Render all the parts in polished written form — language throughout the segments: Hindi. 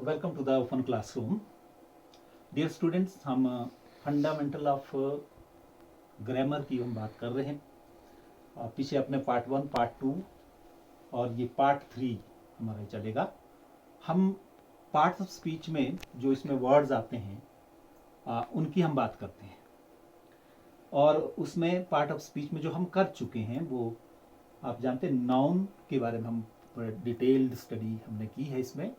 Welcome to the open classroom. Dear students, हम फंडामेंटल ऑफ ग्रामर की हम बात कर रहे हैं। पीछे अपने पार्ट 1, पार्ट 2 और ये पार्ट 3 हमारा चलेगा। हम पार्ट्स ऑफ स्पीच में जो इसमें वर्ड्स आते हैं उनकी हम बात करते हैं, और उसमें पार्ट ऑफ स्पीच में जो हम कर चुके हैं वो आप जानते हैं, नाउन के बारे में हम डिटेल्ड स्टडी हमने की है इसमें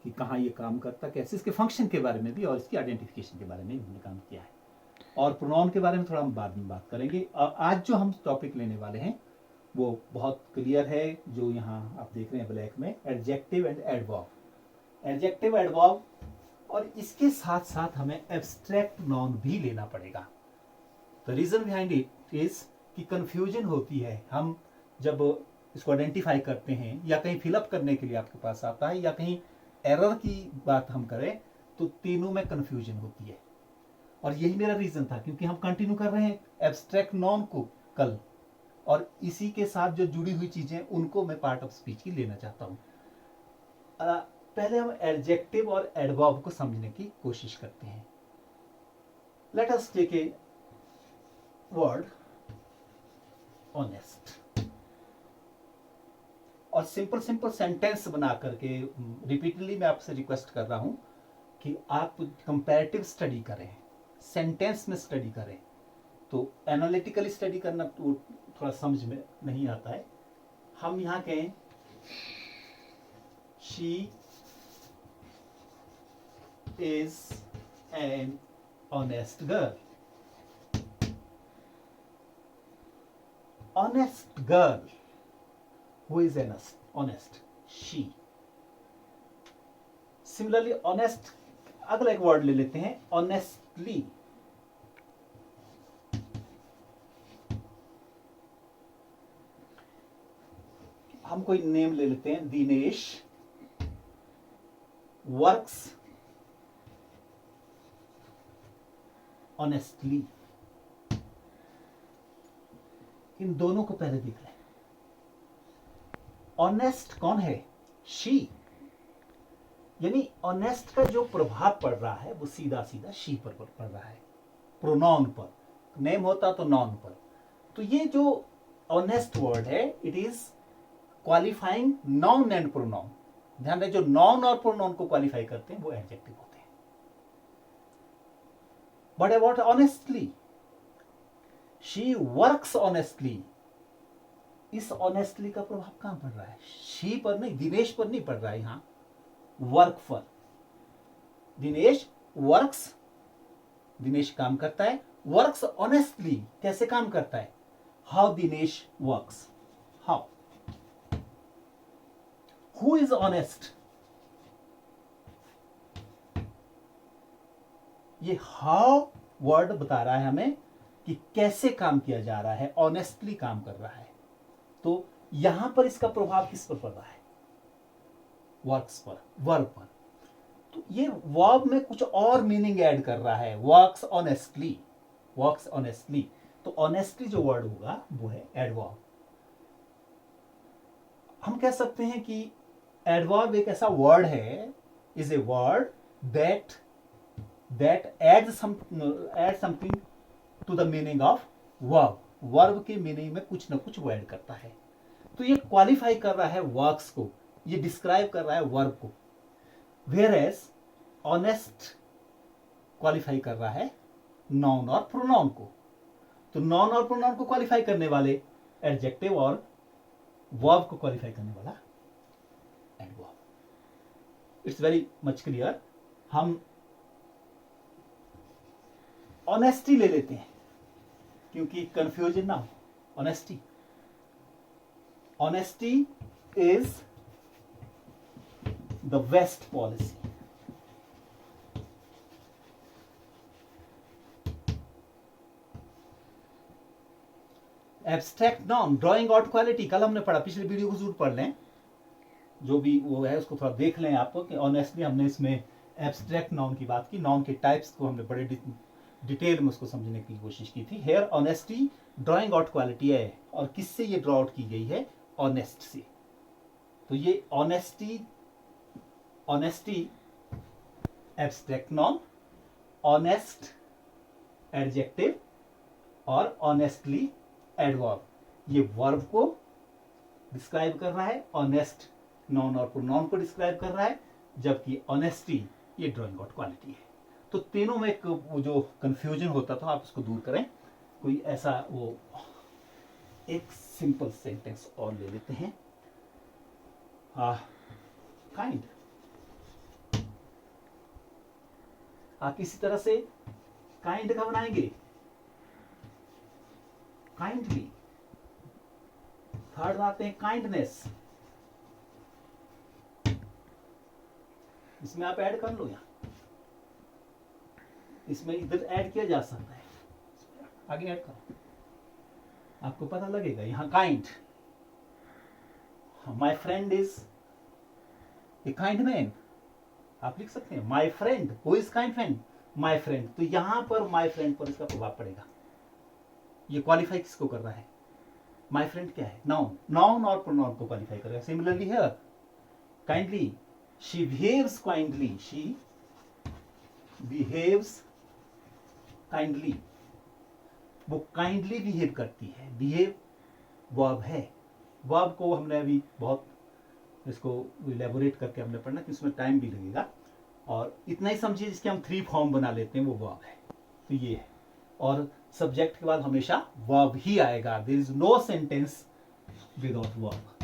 कि कहाँ ये काम करता, कैसे, इसके फंक्शन के बारे में भी और इसकी आइडेंटिफिकेशन के बारे में भी हमने काम किया है। और प्रोनाउन के बारे में थोड़ा हम बाद में बात करेंगे। और आज जो हम टॉपिक लेने वाले हैं वो बहुत क्लियर है, जो यहाँ आप देख रहे हैं ब्लैक में, adjective and adverb. Adjective, adverb, और इसके साथ साथ हमें एब्स्ट्रैक्ट नाउन भी लेना पड़ेगा। The reason behind it is कि कंफ्यूजन होती है। हम जब इसको आइडेंटिफाई करते हैं या कहीं फिलअप करने के लिए आपके पास आता है या कहीं एरर की बात हम करें तो तीनों में कंफ्यूजन होती है। और यही मेरा रीजन था, क्योंकि हम कंटिन्यू कर रहे हैं एब्स्ट्रैक्ट नाउन को कल, और इसी के साथ जो जुड़ी हुई चीजें उनको मैं पार्ट ऑफ स्पीच की लेना चाहता हूं। पहले हम एडजेक्टिव और एडवर्ब को समझने की कोशिश करते हैं। Let us take a word honest, और सिंपल सेंटेंस बना करके रिपीटली मैं आपसे रिक्वेस्ट कर रहा हूं कि आप कंपैरेटिव स्टडी करें, सेंटेंस में स्टडी करें। तो एनालिटिकली स्टडी करना तो थोड़ा समझ में नहीं आता है। हम यहां कहें she is an honest girl. Honest girl, who is honest? She. Similarly, honest, अगला एक वर्ड ले लेते हैं, honestly। हम कोई नेम ले लेते हैं, दिनेश वर्क्स ऑनेस्टली। इन दोनों को पहले देख लें। ऑनेस्ट कौन है? शी। यानी ऑनेस्ट का जो प्रभाव पड़ रहा है वो सीधा सीधा शी पर पड़ रहा है, प्रोनाउन पर। नेम होता तो नाउन पर। तो ये जो ऑनेस्ट वर्ड है, it is qualifying noun and pronoun. ध्यान रहे, जो नाउन और प्रोनाउन को क्वालिफाई करते हैं वो एडजेक्टिव होते हैं। But about honestly, she works honestly. इस ऑनेस्टली का प्रभाव कहां पड़ रहा है? शी पर नहीं, दिनेश पर नहीं पड़ रहा है, यहां वर्क पर। दिनेश वर्क्स, दिनेश काम करता है। वर्क्स ऑनेस्टली, कैसे काम करता है? How Dinesh works, how. Who is honest? ये हाउ वर्ड बता रहा है हमें कि कैसे काम किया जा रहा है, ऑनेस्टली काम कर रहा है। तो यहां पर इसका प्रभाव किस पर पड़ रहा है? वर्क्स पर, वर्ब पर। तो ये वर्ब में कुछ और मीनिंग ऐड कर रहा है, वर्क्स ऑनेस्टली, वर्क्स ऑनेस्टली। तो ऑनेस्टली जो वर्ड होगा वो है एडवर्ब। हम कह सकते हैं कि एडवर्ब एक ऐसा वर्ड है, is a word that add something to the meaning of verb. Verb के मीनिंग में कुछ ना कुछ वो ऐड करता है। तो ये क्वालिफाई कर रहा है वर्क्स को, ये डिस्क्राइब कर रहा है वर्ब को। वेयर एज ऑनेस्ट क्वालिफाई कर रहा है नाउन और प्रोनाउन को। तो नाउन और प्रोनाउन को क्वालिफाई करने वाले एडजेक्टिव और वर्ब को क्वालिफाई करने वाला adverb. It's very much clear. हम ऑनेस्टी ले लेते हैं क्योंकि कंफ्यूजन ना हो। Honesty, honesty is the best policy. Abstract noun, drawing out quality, कल हमने पढ़ा, पिछले वीडियो को जरूर पढ़ लें, जो भी वो है उसको थोड़ा देख लें आपको कि ऑनेस्टली हमने इसमें एब्स्ट्रैक्ट नाउन की बात की। नाउन के टाइप्स को हमने बड़े डिटेल में उसको समझने की कोशिश की थी। Here honesty drawing out quality है, और किससे ये ड्रॉ आउट की गई है? ऑनेस्ट से। तो ये honesty abstract non, honest adjective और ऑनेस्टली एडवर्ब। ये वर्ब को डिस्क्राइब कर रहा है, ऑनेस्ट नॉन और प्रोनाउन को डिस्क्राइब कर रहा है, जबकि ऑनेस्टी ये ड्राइंग आउट क्वालिटी है। तो तीनों में एक वो जो कंफ्यूजन होता था आप उसको दूर करें। कोई ऐसा वो एक सिंपल सेंटेंस और ले लेते हैं। काइंड, आप इसी तरह से काइंड का बनाएंगे, काइंडली। थर्ड आते हैं काइंडनेस, इसमें आप ऐड कर लो, यहां इसमें इधर ऐड किया जा सकता है, आगे ऐड करो, आपको पता लगेगा। यहां kind, my friend is a kind man, आप लिख सकते हैं my friend, who is kind friend, my friend. तो यहां पर माई फ्रेंड पर इसका प्रभाव पड़ेगा। ये क्वालिफाई किसको कर रहा है? माई फ्रेंड क्या है? नाउन, नाउन और प्रोनाउन को क्वालिफाई करेगा। Similarly here kindly, she behaves kindly, she behaves kindly, वो काइंडली बिहेव करती है। बिहेव वर्ब है, वर्ब को हमने अभी बहुत इसको इलेबोरेट करके हमने पढ़ना कि उसमें टाइम भी लगेगा, और इतना ही समझिए जिसके हम 3 फॉर्म बना लेते हैं वो वर्ब है। तो ये है, और सब्जेक्ट के बाद हमेशा वर्ब ही आएगा। There is no sentence without verb.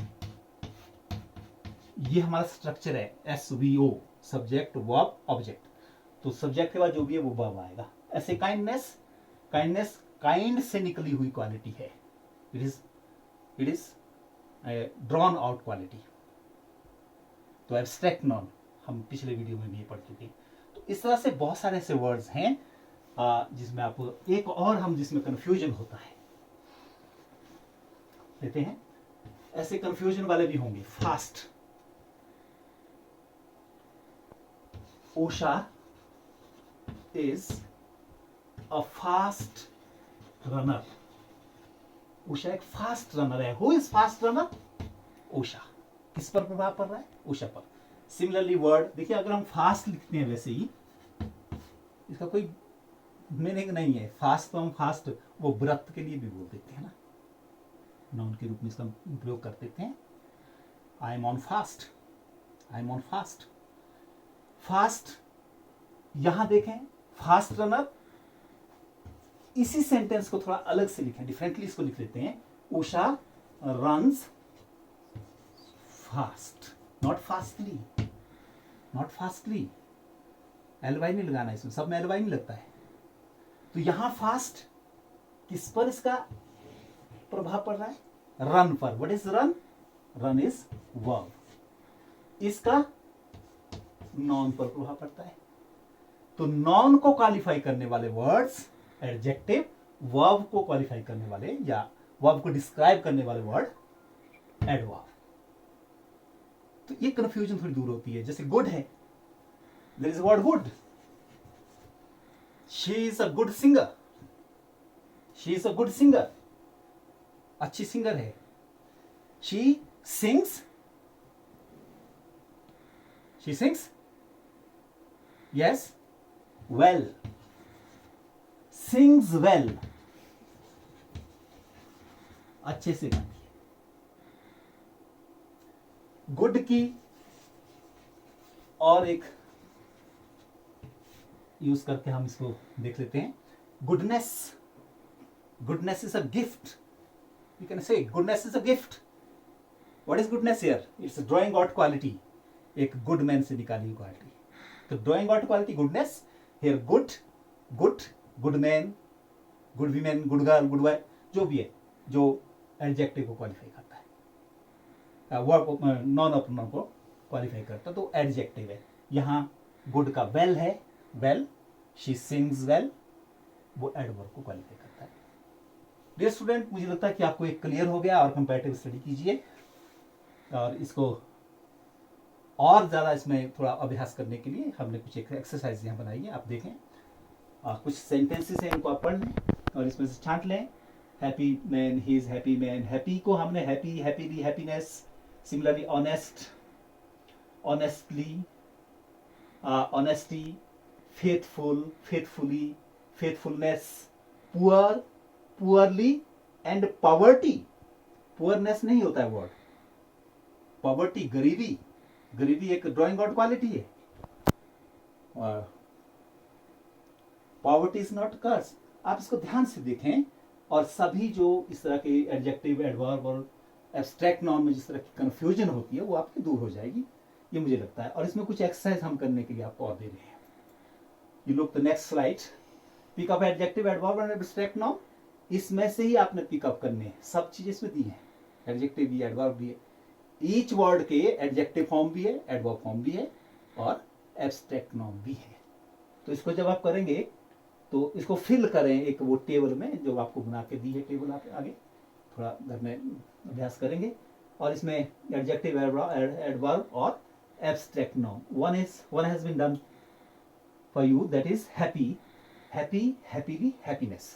ये हमारा स्ट्रक्चर है SVO, सब्जेक्ट वर्ब ऑब्जेक्ट। तो सब्जेक्ट के बाद जो भी है वो वर्ब आएगा। ऐसे काइंडनेस, काइंडनेस काइंड से निकली हुई क्वालिटी है। It is drawn out quality. तो एब्स्ट्रैक्ट नॉन हम पिछले वीडियो में भी ये पढ़ चुके। तो इस तरह से बहुत सारे ऐसे वर्ड्स हैं जिसमें आप एक और हम जिसमें कंफ्यूजन होता है लेते हैं। ऐसे कंफ्यूजन वाले भी होंगे। Fast, Usha is a fast runner. Usha एक फास्ट रनर है। Who is fast runner? Usha. किस पर प्रभाव पड़ रहा है? उषा पर। सिमिलरली वर्ड देखिए, अगर हम फास्ट लिखते हैं वैसे ही इसका कोई मीनिंग नहीं है। फास्ट तो हम फास्ट वो व्रत के लिए भी बोल देते हैं ना, नाउन के रूप में इसका प्रयोग कर देते हैं। I am on fast, I am on fast. Fast, यहां देखें फास्ट रनर, इसी सेंटेंस को थोड़ा अलग से लिखें, डिफरेंटली इसको लिख लेते हैं। Usha runs fast, not fastly, not fastly. L Y नहीं लगाना इसमें, सब में एलवाई नहीं लगता है। तो यहां फास्ट किस पर इसका प्रभाव पड़ रहा है? रन पर। What is run? Run is verb. इसका नॉन पर प्रभाव पड़ता है। तो नॉन को क्वालिफाई करने वाले वर्ड्स एडजेक्टिव, वर्ब को क्वालिफाई करने वाले या वर्ब को डिस्क्राइब करने वाले वर्ड एडवर्ब। तो ये कंफ्यूजन थोड़ी दूर होती है। जैसे गुड है, there is word good. She is a good singer, she is a good singer, अच्छी सिंगर है। She sings, she sings yes well, sings well, अच्छे से गाती है। गुड की और एक यूज करके हम इसको देख लेते हैं। Goodness, goodness is a gift. You can say goodness is a gift. What is goodness here? It's drawing out quality, एक गुड मैन से निकाली क्वालिटी। तो drawing out quality goodness, here good, good, good man, good women, good girl, good boy, जो भी है जो एडजेक्टिव को क्वालिफाई करता है, वर्ब नॉन ऑफ प्रोनाउन को क्वालिफाई करता है, तो एडजेक्टिव है। यहां गुड का वेल है, वेल, शी सिंग्स वेल, वो एडवर्ब को क्वालिफाई करता है। डियर स्टूडेंट, मुझे लगता है कि आपको एक क्लियर हो गया, और कंपैरेटिव स्टडी कीजिए, और इसको और ज्यादा इसमें थोड़ा अभ्यास करने के लिए हमने कुछ एक एक्सरसाइज यहाँ बनाई है, आप देखें। कुछ सेंटेंसेस हैं, इनको आप पढ़ लें और इसमें से छांट लें। Happy man, he is happy man. Happy को हमने happy, happily, happiness. Similarly honest, honestly, honesty, faithful, faithfully, faithfulness, poor, poorly and poverty. Poorness नहीं होता है वर्ड, पॉवर्टी गरीबी, गरीबी एक ड्राइंग आउट क्वालिटी है। पॉवर्टी इज नॉट कर्स। आप इसको ध्यान से देखें और सभी जो इस तरह के एडजेक्टिव, एडवर्ब और एब्स्ट्रैक्ट नाउन में जिस तरह की कंफ्यूजन होती है वो आपकी दूर हो जाएगी, ये मुझे लगता है। और इसमें कुछ एक्सरसाइज हम करने के लिए आपको और दे रहे हैं। You look the next slide. Pick up adjective, adverb and abstract noun. इसमें से ही आपने पिकअप करने हैं, सब चीजें इसमें दी हैं, एडजेक्टिव भी है, एडवर्ब भी है। ईच वर्ड के एडजेक्टिव फॉर्म भी है, एडवर्ब फॉर्म भी है और एब्स्ट्रैक्ट नाउन भी है। तो इसको जब आप करेंगे तो इसको फिल करें एक वो टेबल में जो आपको बना के दी है, टेबल आप आगे थोड़ा घर में अभ्यास करेंगे। और इसमें एडजेक्टिव, एडवर्ब और abstract noun, one has been done for you, that is happy, happy, happily, happiness.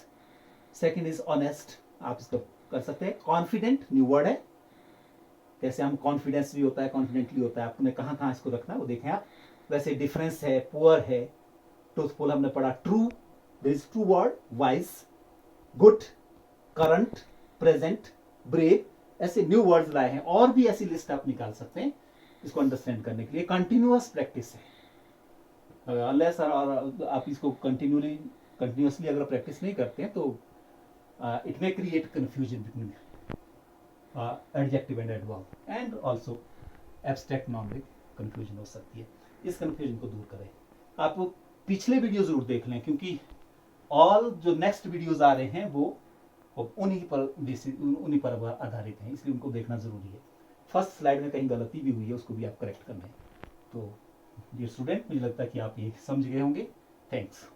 Second is honest, आप इसको कर सकते हैं। कॉन्फिडेंट न्यू वर्ड है, कैसे हम कॉन्फिडेंस भी होता है, कॉन्फिडेंटली होता है, आपने कहाँ कहाँ इसको रखना है वो देखें आप। वैसे डिफरेंस है, पुअर है, ट्रूथफुल हमने पढ़ा, true, there is true word, wise, good, current, present, brave, ऐसे न्यू वर्ड्स लाए हैं। और भी ऐसी लिस्ट आप निकाल सकते हैं इसको अंडरस्टैंड करने के लिए। कंटिन्यूअस प्रैक्टिस है, अनलेस आप इसको कंटिन्यूअसली अगर प्रैक्टिस नहीं करते हैं तो it may create confusion between adjective and adverb and also abstract noun में confusion हो सकती है। इस confusion को दूर करें। आप पिछले वीडियो जरूर देख लें क्योंकि ऑल जो नेक्स्ट वीडियोज आ रहे हैं वो उन्हीं पर आधारित हैं, इसलिए उनको देखना जरूरी है। फर्स्ट स्लाइड में कहीं गलती भी हुई है, उसको भी आप करेक्ट करना है। तो डियर स्टूडेंट, मुझे लगता है कि आप ये समझ गए होंगे। थैंक्स।